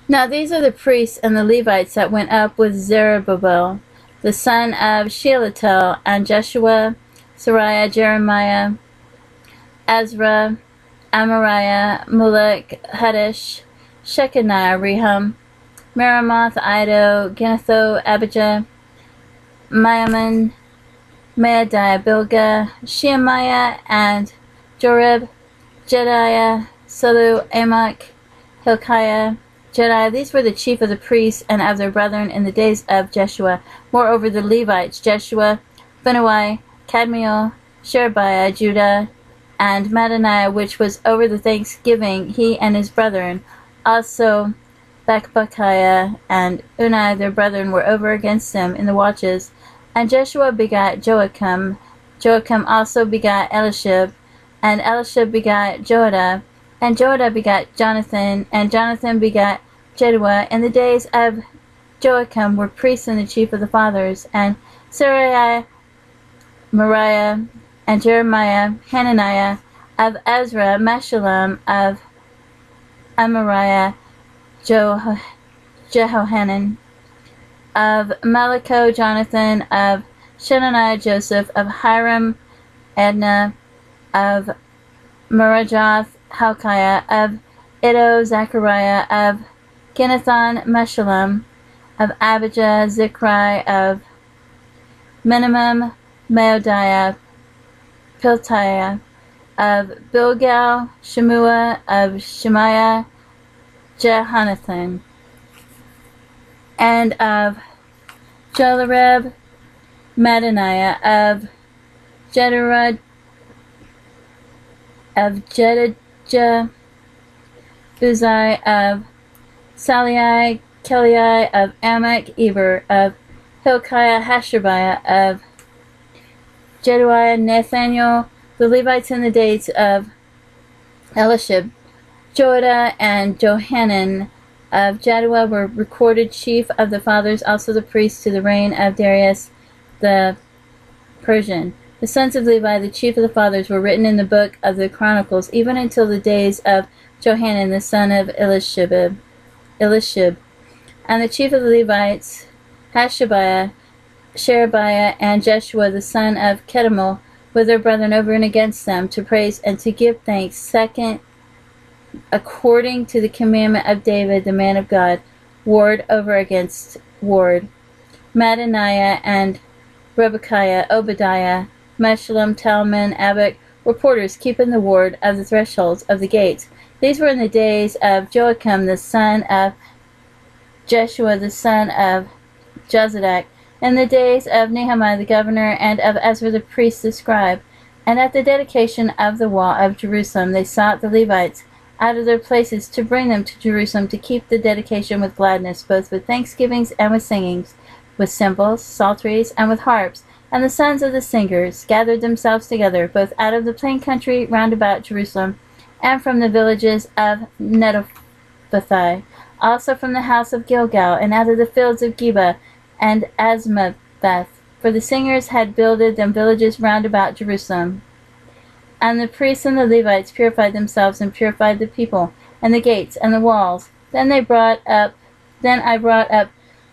Now these are the priests and the Levites that went up with Zerubbabel, the son of Shealtiel, and Jeshua, Sariah, Jeremiah, Ezra, Amariah, Mulek, Haddish, Shechaniah, Rehum, Meremoth, Iddo, Ginnetho, Abijah, Maimon, Maadiah, Bilgah, Shemaiah, and Jorib, Jediah, Salu, Amok, Hilkiah, Jediah. These were the chief of the priests and of their brethren in the days of Jeshua. Moreover, the Levites, Jeshua, Binnui, Kadmiel, Sherebiah, Judah, and Mattaniah, which was over the thanksgiving, he and his brethren. Also Bakbukiah and Unai, their brethren, were over against them in the watches. And Jeshua begat Joachim. Joachim also begat Elishib. And Elishib begat Joadah. And Joadah begat Jonathan. And Jonathan begat Jeduah. In the days of Joachim were priests and the chief of the fathers. And Seraiah, Moriah, and Jeremiah, Hananiah, of Ezra, Meshullam, of Amariah, Jehohanan, of Malachio, Jonathan, of Shenaniah, Joseph, of Hiram, Adnah, of Merajoth, Hilkiah, of Iddo, Zechariah, of Ginnethon, Meshullam, of Abijah, Zichri, of Minimum, Maadiah, Piltiah, of Bilgal, Shemua, of Shemaiah, Jehonathan, and of Jolarib, Mattaniah, of Jedorah, of Jedijah, Uzai, of Salai, Kelai, of Amok, Eber, of Hilkiah, Hashabiah, of Jeduiah, Nathaniel, the Levites in the days of Elishib, Joadah, and Johanan of Jaddua were recorded chief of the fathers, also the priests to the reign of Darius the Persian. The sons of Levi, the chief of the fathers, were written in the book of the Chronicles, even until the days of Johanan, the son of Elishib. And the chief of the Levites, Hashabiah, Sherebiah, and Jeshua, the son of Kedemoel, with their brethren over and against them, to praise and to give thanks, second, according to the commandment of David, the man of God, ward over against ward. Mattaniah and Rebekiah, Obadiah, Meshullam, Talman, Abik were porters keeping the ward of the thresholds of the gates. These were in the days of Joachim, the son of Jeshua, the son of Jozadak, in the days of Nehemiah the governor, and of Ezra the priest, the scribe. And at the dedication of the wall of Jerusalem, they sought the Levites out of their places to bring them to Jerusalem to keep the dedication with gladness, both with thanksgivings and with singings, with cymbals, psalteries, and with harps. And the sons of the singers gathered themselves together, both out of the plain country round about Jerusalem, and from the villages of Netophathi, also from the house of Gilgal, and out of the fields of Geba and Azmaveth, for the singers had builded them villages round about Jerusalem. And the priests and the Levites purified themselves and purified the people, and the gates and the walls. Then I brought up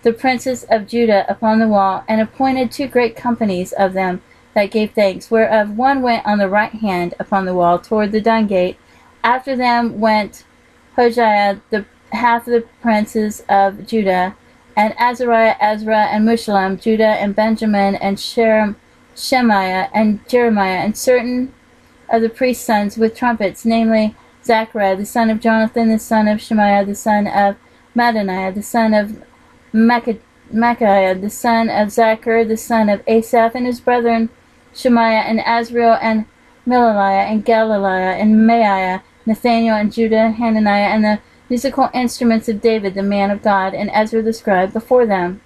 the princes of Judah upon the wall, and appointed 2 great companies of them that gave thanks, whereof one went on the right hand upon the wall toward the dung gate. After them went Hoshiah, the half of the princes of Judah, and Azariah, Ezra, and Meshullam, Judah, and Benjamin, and Shemaiah, and Jeremiah, and certain of the priest's sons with trumpets, namely Zechariah, the son of Jonathan, the son of Shemaiah, the son of Mattaniah, the son of Micaiah, the son of Zachar, the son of Asaph, and his brethren Shemaiah, and Azriel, and Milaliah, and Galaliah, and Maiah, Nathaniel, and Judah, Hananiah, and the musical instruments of David, the man of God, and Ezra the scribe before them.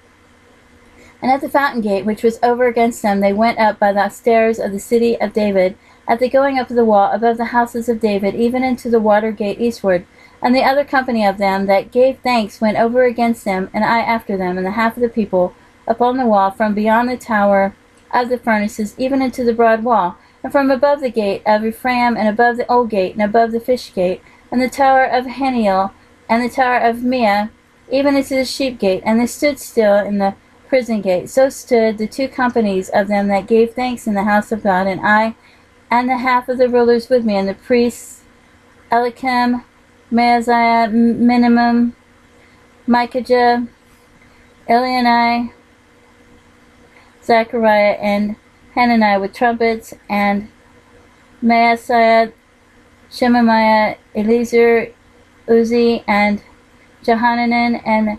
And at the fountain gate, which was over against them, they went up by the stairs of the city of David, at the going up of the wall above the houses of David, even into the water gate eastward. And the other company of them that gave thanks went over against them, and I after them, and the half of the people, upon the wall, from beyond the tower of the furnaces, even into the broad wall, and from above the gate of Ephraim, and above the old gate, and above the fish gate, and the tower of Haniel, and the tower of Meah, even unto the sheep gate, and they stood still in the prison gate. So stood the 2 companies of them that gave thanks in the house of God, and I, and the half of the rulers with me, and the priests Eliakim, Maaziah, Minimum, Micajah, Elionai, Zechariah, and Hanani with trumpets, and Maaseiah, Shemaiah, Eliezer, Uzzi, and Johanan, and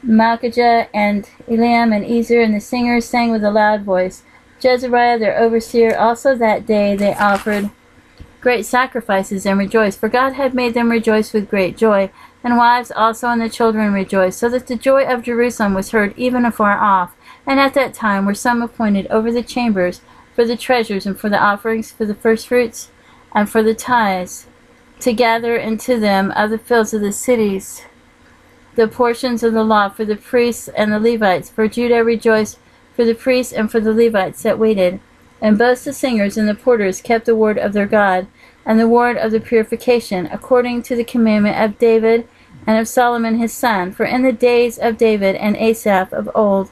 Malchijah, and Eliam, and Ezer, and the singers sang with a loud voice. Jezariah, their overseer, also that day they offered great sacrifices and rejoiced, for God had made them rejoice with great joy, and wives also and the children rejoiced, so that the joy of Jerusalem was heard even afar off. And at that time were some appointed over the chambers, for the treasures, and for the offerings, for the firstfruits, and for the tithes, to gather into them of the fields of the cities the portions of the law for the priests and the Levites. For Judah rejoiced for the priests and for the Levites that waited. And both the singers and the porters kept the word of their God, and the word of the purification, according to the commandment of David and of Solomon his son. For in the days of David and Asaph of old,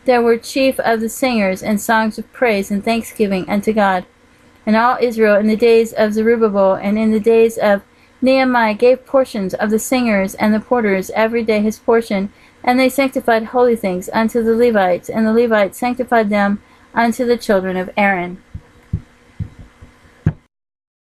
there were chief of the singers, and songs of praise and thanksgiving unto God. And all Israel in the days of Zerubbabel and in the days of Nehemiah gave portions of the singers and the porters every day his portion, and they sanctified holy things unto the Levites, and the Levites sanctified them unto the children of Aaron.